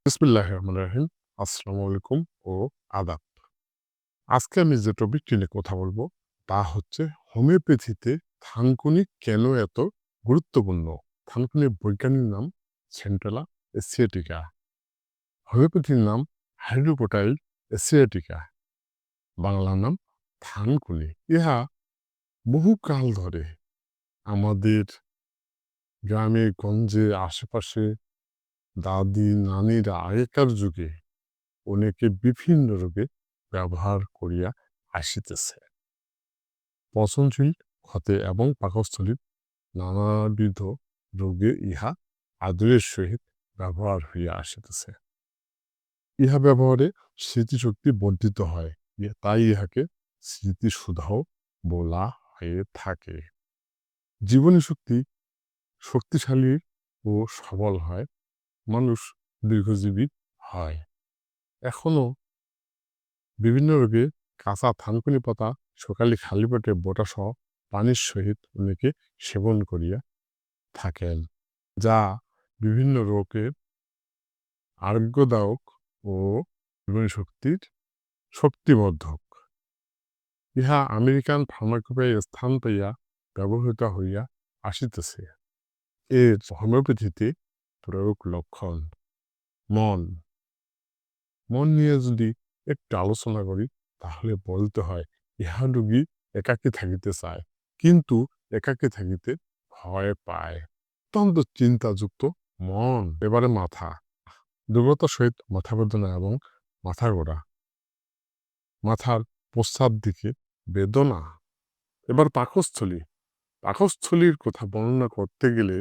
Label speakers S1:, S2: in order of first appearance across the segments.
S1: বিসমিল্লাহির রহমানির রহিম। আসসালামু আলাইকুম ও আদাব। আজকে আমি যে টপিকটি নিয়ে কথা বলবো তা হচ্ছে হোমিওপ্যাথিতে থানকুনি কেন এত গুরুত্বপূর্ণ? থানকুনির বৈজ্ঞানিক নাম সেন্ট্রালা এসিয়াটিকা। হোমিওপ্যাথির নাম হাইড্রোপোটাইল এসিয়াটিকা। বাংলা নাম থানকুনি। ইহা বহুকাল ধরে আমাদের গ্রামে গঞ্জে আশেপাশে দাদি নানিরা আগেকার যুগে অনেকে বিভিন্ন রোগে ব্যবহার করিয়া আসিতেছে। পচনশীল ক্ষতে এবং পাকস্থলীর নানাবিধ রোগে ইহা আদরের সহিত ব্যবহার হইয়া আসিতেছে। ইহা ব্যবহারে স্মৃতিশক্তি বর্ধিত হয়, তাই ইহাকে স্মৃতিসুধাও বলা হয়ে থাকে। জীবনী শক্তি শক্তিশালী ও সবল হয়, মানুষ দীর্ঘজীবী হয়। এখনো বিভিন্ন রোগে কাঁচা থানকুনি পাতা সকালে খালি পেটে বোঁটাসহ পানির সহিত অনেকে সেবন করিয়া থাকেন, যা বিভিন্ন রোগের আরোগ্যদায়ক ও জীবনী শক্তির শক্তিবর্ধক। ইহা আমেরিকান ফার্মাকোপেয় স্থান পাইয়া ব্যবহৃত হইয়া আসিতেছে। এর হোমিওপ্যাথিতে প্রয়োগ লক্ষণ। মন মন নিয়ে যদি একটু আলোচনা করি তাহলে বলতে হয় ইহা রোগী একাকী থাকিতে চায়, কিন্তু একাকী থাকিতে ভয় পায়। অত্যন্ত চিন্তাযুক্ত মন। এবারে মাথা, দুর্বলতার সহিত মাথা বেদনা এবং মাথা ঘোরা, মাথার পশ্চাৎ দিকে বেদনা। এবার পাকস্থলী, পাকস্থলীর কথা বর্ণনা করতে গেলে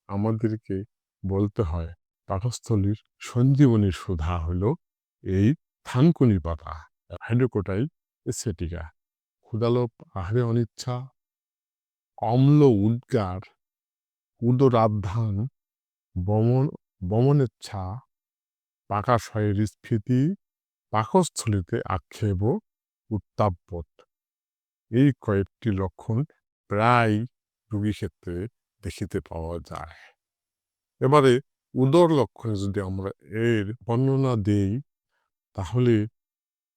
S1: আমাদেরকে বলতে হয় পাকস্থলীর সঞ্জীবনীর সুধা হলো এই থানকুনি পাতা, হাইড্রোকোটাইল এসিয়াটিকা। ক্ষুধালোভ, আহারে অনিচ্ছা, অম্ল উদ্গার, উদরাধ্যান, বমন বমনেচ্ছা, পাকাশয়ের স্ফীতি, পাকস্থলীতে আক্ষেপ ও উত্তাপবোধ, এই কয়েকটি লক্ষণ প্রায় রোগীর ক্ষেত্রে দেখিতে পাওয়া যায়। এবারে উদর লক্ষণে যদি আমরা এর বর্ণনা দেই তাহলে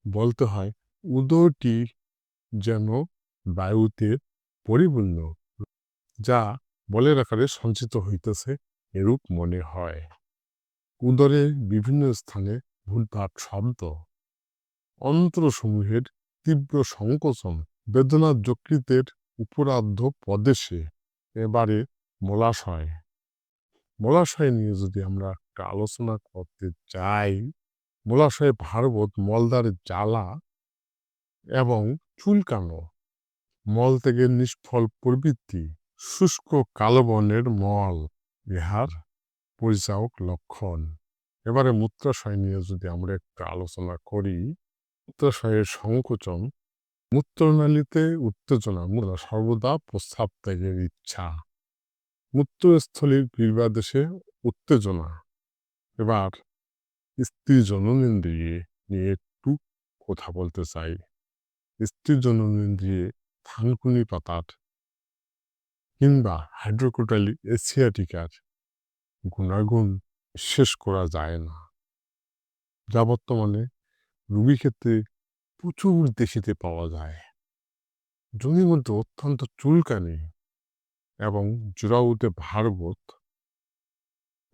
S1: বলতে হয় উদরটি যেন বায়ুতে পরিপূর্ণ, যা বলের আকারে সঞ্চিত হইতেছে এরূপ মনে হয়। উদরের বিভিন্ন স্থানে ভুলভাট শব্দ, অন্ত্রসমূহের তীব্র সংকোচন, বেদনার যকৃতের উপরার্ধ প্রদেশে। এবারে মলাশয়, মলাশয় নিয়ে যদি আমরা একটা আলোচনা করতে চাই, মলাশয়ে ভারবোধ, মলদ্বারে জ্বালা এবং চুলকানো, মল থেকে নিষ্ফল প্রবৃত্তি, শুষ্ক কালো বর্ণের মল ইহার পরিচায়ক লক্ষণ। এবারে মূত্রাশয় নিয়ে যদি আমরা একটু আলোচনা করি, মূত্রাশয়ের সংকোচন, মূত্রনালীতে উত্তেজনা, সর্বদা প্রস্রাব ত্যাগের ইচ্ছা, মূত্রস্থলীর গির্ভাদেশে উত্তেজনা। এবার স্ত্রী জননেন্দ্রিয়ে নিয়ে একটু কথা বলতে চাই। স্ত্রী জননেন্দ্রিয়ে থানকুনি পাতার কিংবা হাইড্রোকোটাইল এসিয়াটিকার গুণাগুণ শেষ করা যায় না, যা বর্তমানে রোগীর ক্ষেত্রে প্রচুর দেখিতে পাওয়া যায়। যোনির মধ্যে অত্যন্ত চুলকানি এবং জোড়াউতে ভারবোধ,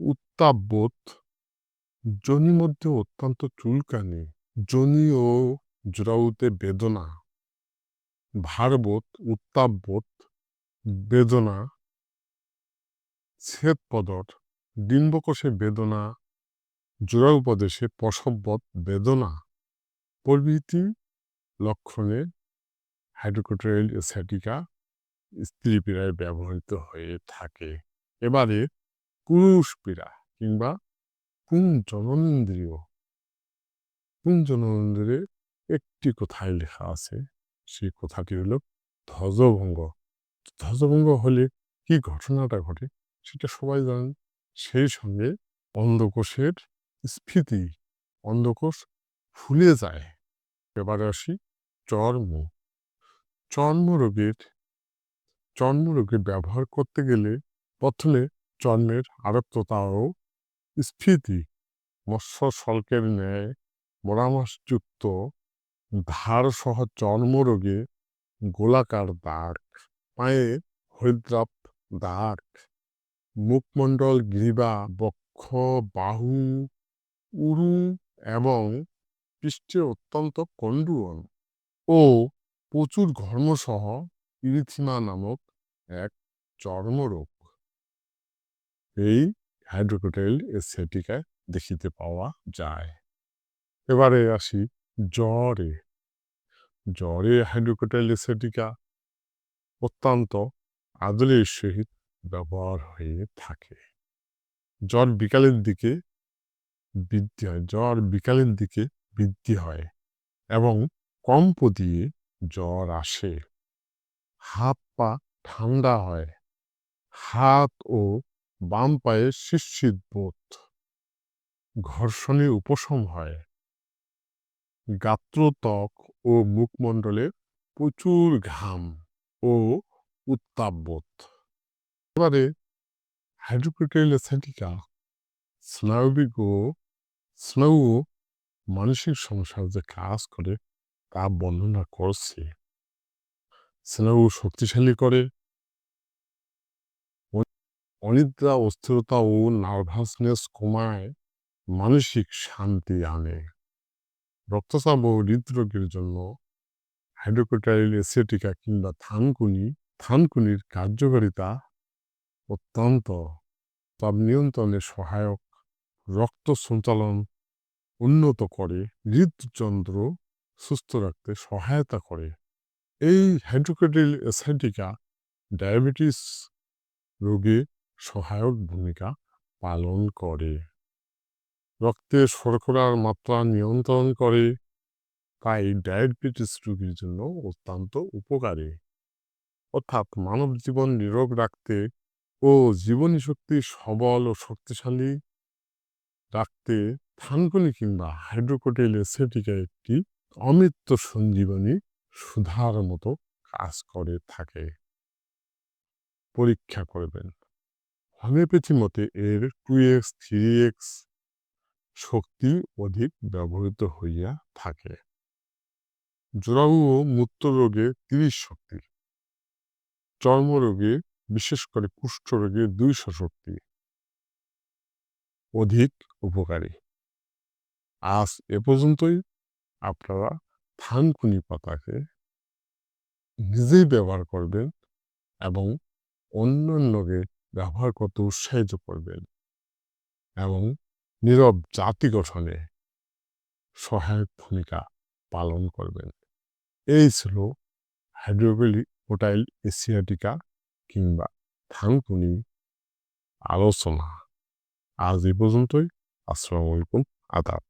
S1: উত্তাপবোধ, যোনির মধ্যে অত্যন্ত চুলকানি, যোনি ও জোড়াউতে বেদনা, ভারবোধ, উত্তাপবোধ, বেদনা, ছেদপদর, ডিম্বকোষে বেদনা, জোড়াউ প্রদেশে প্রসববৎ বেদনা প্রভৃতি লক্ষণে হাইড্রোকোটাইল এসিয়াটিকা স্ত্রী পীড়ায় ব্যবহৃত হয়ে থাকে। এবারে পুরুষ পীড়া কিংবা পুং জননেন্দ্রিয়, পুং জননেন্দ্রিয়ে একটি কথায় লেখা আছে, সেই কথাটি হলো ধ্বজভঙ্গ। ধ্বজভঙ্গ হলে কি ঘটনাটা ঘটে সেটা সবাই জানেন। সেই সঙ্গে অন্ধকোষের স্ফীতি, অন্ধকোষ ফুলে যায়। এবারে আসি চর্ম, চর্মরোগের চর্মরোগে ব্যবহার করতে গেলে প্রথমে চর্মের আরক্ততা ও স্ফীতি মৎস্য শল্কের ন্যায় পরামর্শযুক্ত ধারসহ চর্মরোগে গোলাকার দাগ, পায়ে হরিদ্রাপ দাগ, মুখমণ্ডল, গ্রীবা, বক্ষ, বাহু, উরু এবং পৃষ্ঠে অত্যন্ত কণ্ডুয়ন ও প্রচুর ঘর্মসহ ইরিথিমা নামক এক চর্মরোগ এই হাইড্রোক্যাটাইল এসিয়াটিকায় দেখিতে পাওয়া যায়। এবারে আসি জ্বরে। জ্বরে হাইড্রোক্যাটাইল এসিয়াটিকা অত্যন্ত আদরের সহিত ব্যবহার হয়ে থাকে। জ্বর বিকালের দিকে বৃদ্ধি হয় এবং কম্প দিয়ে জ্বর আসে। হাত পা ঠান্ডা হয়, হাত ও বাম পায়ে শিরশির বোধ, ঘর্ষণে উপশম হয়, গাত্রত্বক ও মুখমণ্ডলে প্রচুর ঘাম ও উত্তাপ বোধ। এবারে হাইড্রোক্যাটাইল এসিয়াটিকা স্নায়ু ও মানসিক সমস্যার যে কাজ করে তা বর্ণনা করছে। স্নায়ু শক্তিশালী করে, অনিদ্রা, অস্থিরতা ও নার্ভাসনেস কমায়, মানসিক শান্তি আনে। রক্তচাপ ও হৃদরোগের জন্য হাইড্রোক্যাটাইল এসিয়াটিকা কিংবা থানকুনির কার্যকারিতা অত্যন্ত। চাপ নিয়ন্ত্রণে সহায়ক, রক্ত সঞ্চালন উন্নত করে, হৃদযন্ত্র সুস্থ রাখতে সহায়তা করে। এই হাইড্রোক্যাটাইল এসিয়াটিকা ডায়াবেটিস রোগে সহায়ক ভূমিকা পালন করে, রক্তে শর্করার মাত্রা নিয়ন্ত্রণ করে, তাই ডায়াবেটিস রোগীর জন্য অত্যন্ত উপকারী। অর্থাৎ মানব জীবন নিরোগ রাখতে ও জীবনী শক্তি সবল ও শক্তিশালী রাখতে থানকুনি কিংবা হাইড্রোক্যাটাইল এসিয়াটিকা একটি অমৃত সঞ্জীবনী সুধার মতো কাজ করে থাকে। পরীক্ষা করবেন। হোমিওপ্যাথি মতে এর 2x 3x শক্তি অধিক ব্যবহৃত হইয়া থাকে। জরায়ু ও মূত্র রোগে 30 শক্তি, চর্মরোগে বিশেষ করে কুষ্ঠরোগে 200 শক্তি অধিক উপকারী। আজ এ পর্যন্তই। আপনারা থানকুনি পাতাকে নিজেই ব্যবহার করবেন এবং অন্যান্যকে ব্যবহার করতে উৎসাহিত করবেন এবং নীরব জাতি গঠনে সহায়ক ভূমিকা পালন করবেন। এই ছিল হাইড্রোক্যাটাইল এসিয়াটিকা কিংবা থানকুনি আলোচনা। আজ এই পর্যন্তই। আসসালামু আলাইকুম, আদাব।